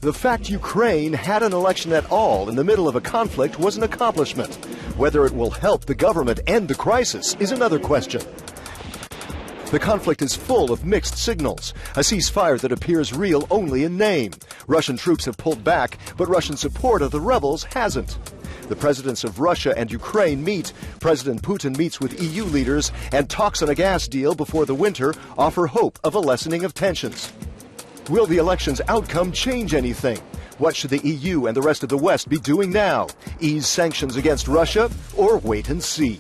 The fact Ukraine had an election at all in the middle of a conflict was an accomplishment. Whether it will help the government end the crisis is another question. The conflict is full of mixed signals, a ceasefire that appears real only in name. Russian troops have pulled back, but Russian support of the rebels hasn't. The presidents of Russia and Ukraine meet. President Putin meets with EU leaders, and talks on a gas deal before the winter offer hope of a lessening of tensions. Will the election's outcome change anything? What should the EU and the rest of the West be doing now? Ease sanctions against Russia or wait and see?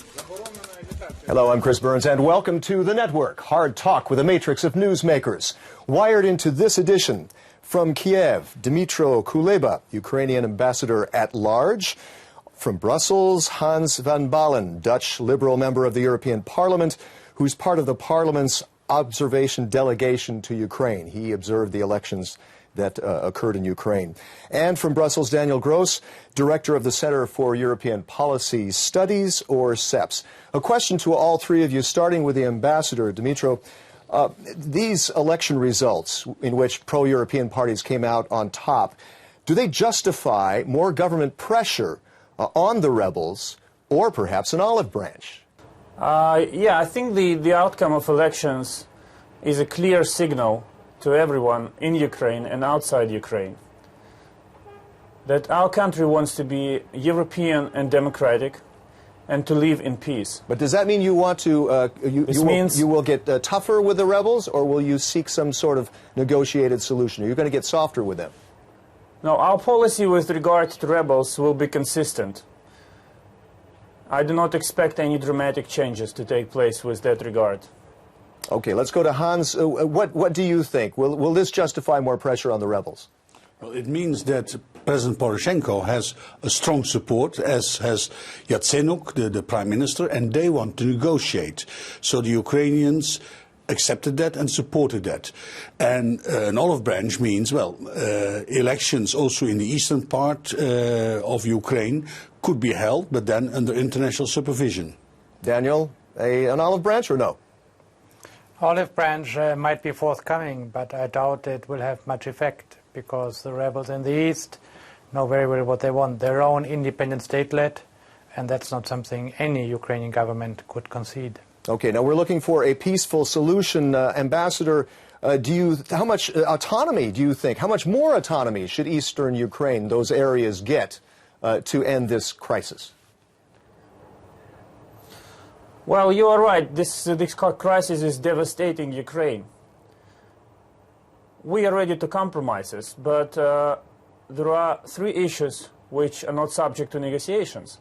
Hello, I'm Chris Burns, and welcome to The Network, hard talk with a matrix of newsmakers. Wired into this edition from Kiev, Dmytro Kuleba, Ukrainian ambassador at large. From Brussels, Hans van Balen, Dutch Liberal member of the European Parliament, who's part of the Parliament's observation delegation to Ukraine. He observed the elections that occurred in Ukraine. And from Brussels, Daniel Gross, director of the Center for European Policy Studies, or CEPS. A question to all three of you, starting with the ambassador, Dmytro. These election results, in which pro-European parties came out on top, do they justify more government pressure on the rebels, or perhaps an olive branch? Yeah, I think the outcome of elections is a clear signal to everyone in Ukraine and outside Ukraine that our country wants to be European and democratic and to live in peace. But does that mean you want to, you will get tougher with the rebels, or will you seek some sort of negotiated solution? Are you going to get softer with them? No, our policy with regard to rebels will be consistent. I do not expect any dramatic changes to take place with that regard. Okay, let's go to Hans. What do you think? Will this justify more pressure on the rebels? Well, it means that President Poroshenko has a strong support, as has Yatsenuk, the prime minister, and they want to negotiate. So the Ukrainians accepted that and supported that. And an olive branch means, well, elections also in the eastern part of Ukraine could be held, but then under international supervision. Daniel, an olive branch or no? Olive branch might be forthcoming, but I doubt it will have much effect, because the rebels in the east know very well what they want. Their own independent state-led, and that's not something any Ukrainian government could concede. Okay, now we're looking for a peaceful solution. Ambassador, how much autonomy do you think, how much more autonomy should eastern Ukraine, those areas, get to end this crisis? Well, you are right. This crisis is devastating Ukraine. We are ready to compromises, but there are three issues which are not subject to negotiations.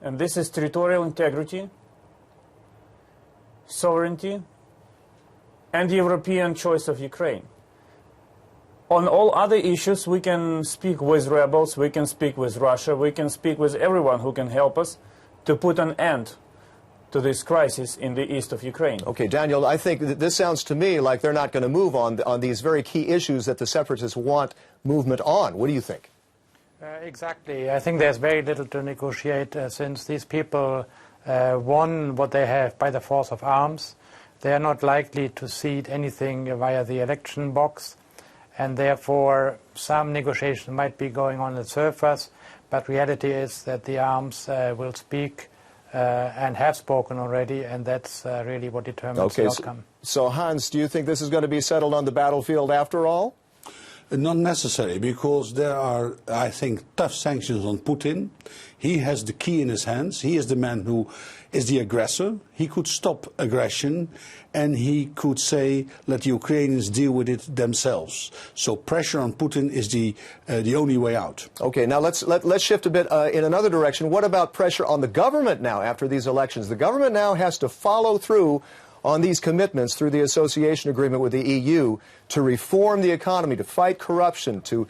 And this is territorial integrity, sovereignty, and the European choice of Ukraine. On all other issues, we can speak with rebels, we can speak with Russia, we can speak with everyone who can help us to put an end to this crisis in the east of Ukraine. Okay, Daniel, I think this sounds to me like they're not going to move on these very key issues that the separatists want movement on. What do you think? Exactly. I think there's very little to negotiate since these people won what they have by the force of arms. They are not likely to cede anything via the election box, and therefore some negotiation might be going on the surface, but reality is that the arms will speak and have spoken already, and that's really what determines the outcome. So Hans, do you think this is going to be settled on the battlefield after all? Not necessary, because there are, I think, tough sanctions on Putin. He has the key in his hands. He is the man who is the aggressor. He could stop aggression, and he could say, let the Ukrainians deal with it themselves. So pressure on Putin is the only way out. Okay, now let's shift a bit in another direction. What about pressure on the government now after these elections? The government now has to follow through on these commitments through the association agreement with the EU to reform the economy, to fight corruption, to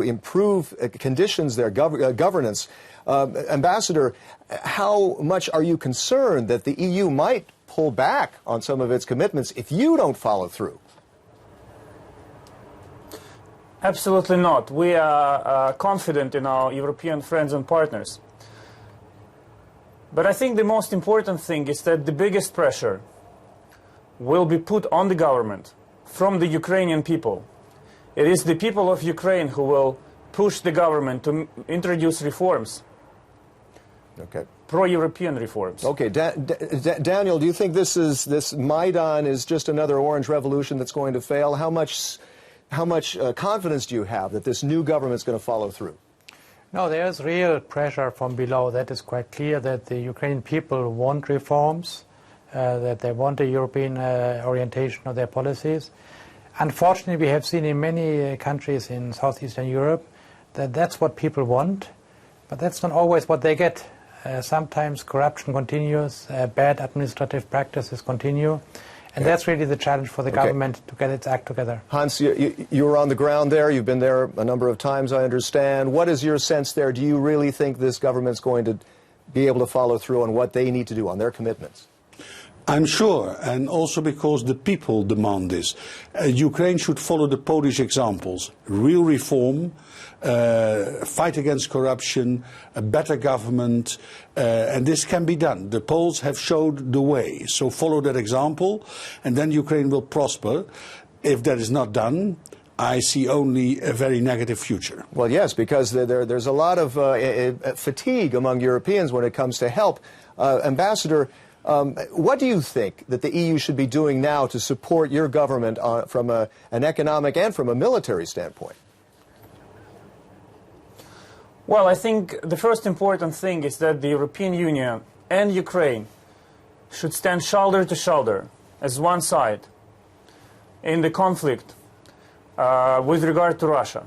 improve conditions there, governance. Ambassador, how much are you concerned that the EU might pull back on some of its commitments if you don't follow through? Absolutely not. We are confident in our European friends and partners. But I think the most important thing is that the biggest pressure will be put on the government from the Ukrainian people It is the people of Ukraine who will push the government to introduce reforms. Okay. Pro-European reforms. Okay, Daniel, do you think this Maidan is just another orange revolution that's going to fail? How much confidence do you have that this new government is going to follow through? No, there is real pressure from below. That is quite clear that the Ukrainian people want reforms, that they want a European orientation of their policies. Unfortunately, we have seen in many countries in southeastern Europe that that's what people want, but that's not always what they get. Sometimes corruption continues, bad administrative practices continue, and that's really the challenge for the government to get its act together. Hans, you were on the ground there. You've been there a number of times, I understand. What is your sense there? Do you really think this government's going to be able to follow through on what they need to do, on their commitments? I'm sure, and also because the people demand this. Ukraine should follow the Polish examples. Real reform, fight against corruption, a better government, and this can be done. The Poles have showed the way, so follow that example, and then Ukraine will prosper. If that is not done, I see only a very negative future. Well, yes, because there's a lot of fatigue among Europeans when it comes to help. Ambassador, what do you think that the EU should be doing now to support your government from an economic and from a military standpoint? Well, I think the first important thing is that the European Union and Ukraine should stand shoulder to shoulder as one side in the conflict with regard to Russia.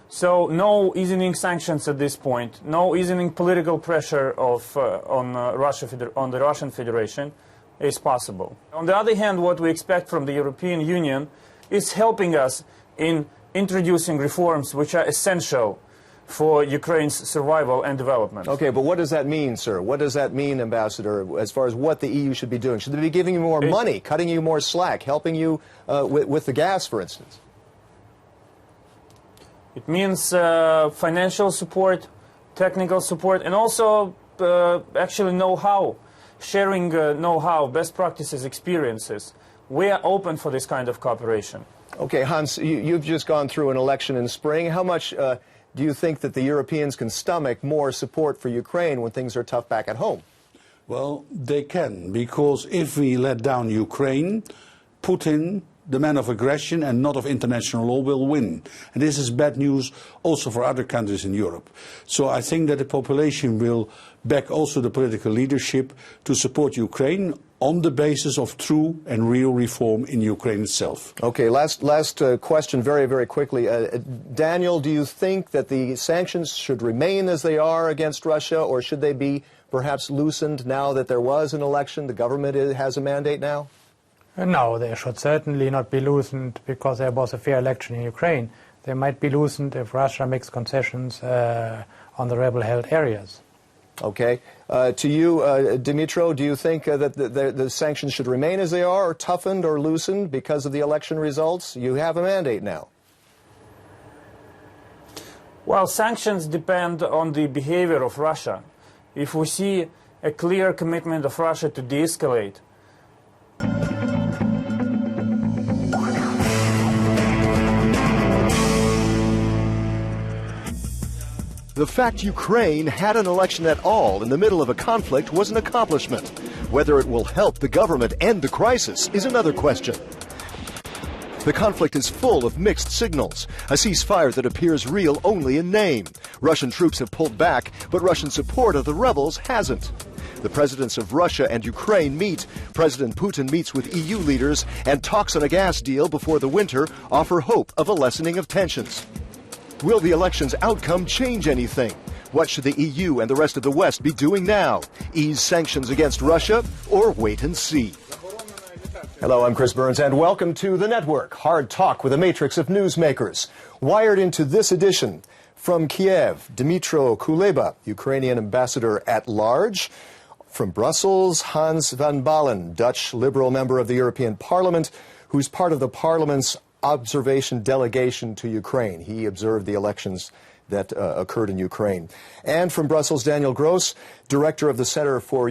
So no easing sanctions at this point, no easing political pressure on the Russian Federation is possible. On the other hand, what we expect from the European Union is helping us in introducing reforms which are essential for Ukraine's survival and development. Okay, but what does that mean, sir? What does that mean, Ambassador, as far as what the EU should be doing? Should they be giving you more money, cutting you more slack, helping you with the gas, for instance? It means financial support, technical support, and also actually know-how, sharing know-how, best practices, experiences. We are open for this kind of cooperation. Okay, Hans, you've just gone through an election in spring. How much do you think that the Europeans can stomach more support for Ukraine when things are tough back at home? Well, they can, because if we let down Ukraine, Putin, the man of aggression and not of international law, will win. And this is bad news also for other countries in Europe. So I think that the population will back also the political leadership to support Ukraine on the basis of true and real reform in Ukraine itself. Okay, last question very, very quickly. Daniel, do you think that the sanctions should remain as they are against Russia, or should they be perhaps loosened now that there was an election, the government has a mandate now? No, they should certainly not be loosened because there was a fair election in Ukraine. They might be loosened if Russia makes concessions on the rebel-held areas. Okay. To you, Dimitro, do you think that the sanctions should remain as they are, or toughened or loosened because of the election results? You have a mandate now. Well, sanctions depend on the behavior of Russia. If we see a clear commitment of Russia to de-escalate, the fact Ukraine had an election at all in the middle of a conflict was an accomplishment. Whether it will help the government end the crisis is another question. The conflict is full of mixed signals. A ceasefire that appears real only in name. Russian troops have pulled back, but Russian support of the rebels hasn't. The presidents of Russia and Ukraine meet. President Putin meets with EU leaders, and talks on a gas deal before the winter offer hope of a lessening of tensions. Will the election's outcome change anything? What should the EU and the rest of the West be doing now? Ease sanctions against Russia, or wait and see? Hello, I'm Chris Burns, and welcome to The Network, hard talk with a matrix of newsmakers. Wired into this edition from Kiev, Dmytro Kuleba, Ukrainian ambassador at large. From Brussels, Hans van Balen, Dutch Liberal member of the European Parliament, who's part of the Parliament's observation delegation to Ukraine. He observed the elections that occurred in Ukraine. And from Brussels, Daniel Gross, director of the Center for